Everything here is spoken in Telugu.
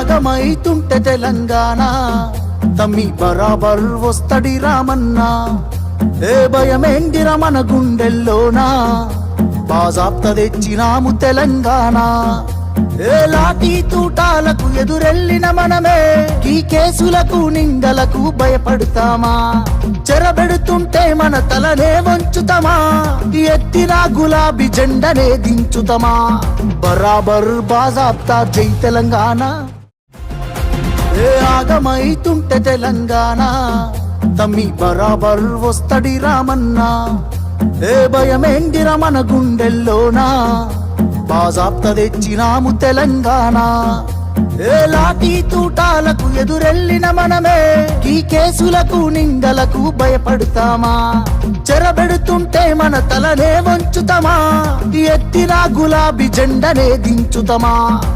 ఆగమైతుంటే తెలంగాణ తమ్మి బరాబర్ వస్తడి రామన్న ఏ భయమేందిర మన గుండెల్లోనా బాజాప్త తెచ్చినాము తెలంగాణ ఏ లాఠీ తూటాలకు ఎదురెళ్ళిన మనమే ఈ కేసులకు నిందలకు భయపడతామా చెరబెడుతుంటే మన తలనే వంచుతామా ఎత్తిన గులాబీ జెండనే దించుతామా బరాబర్ బాజాప్తా జై తెలంగాణ ఏ ఆగమైతుంటే తెలంగాణ తమ్మి బరాబర్ వస్తడి రామన్న ఏ భయమేందిర మన గుండెల్లోనా బాజాప్త తెచ్చినాము తెలంగాణ ఏ లాఠీ తూటాలకు ఎదురెళ్ళిన మనమే ఈ కేసులకు నిందలకు భయపడతామా చెరబెడుతుంటే మన తలనే వంచుతామా ఎత్తిన గులాబీ జెండనే దించుతామా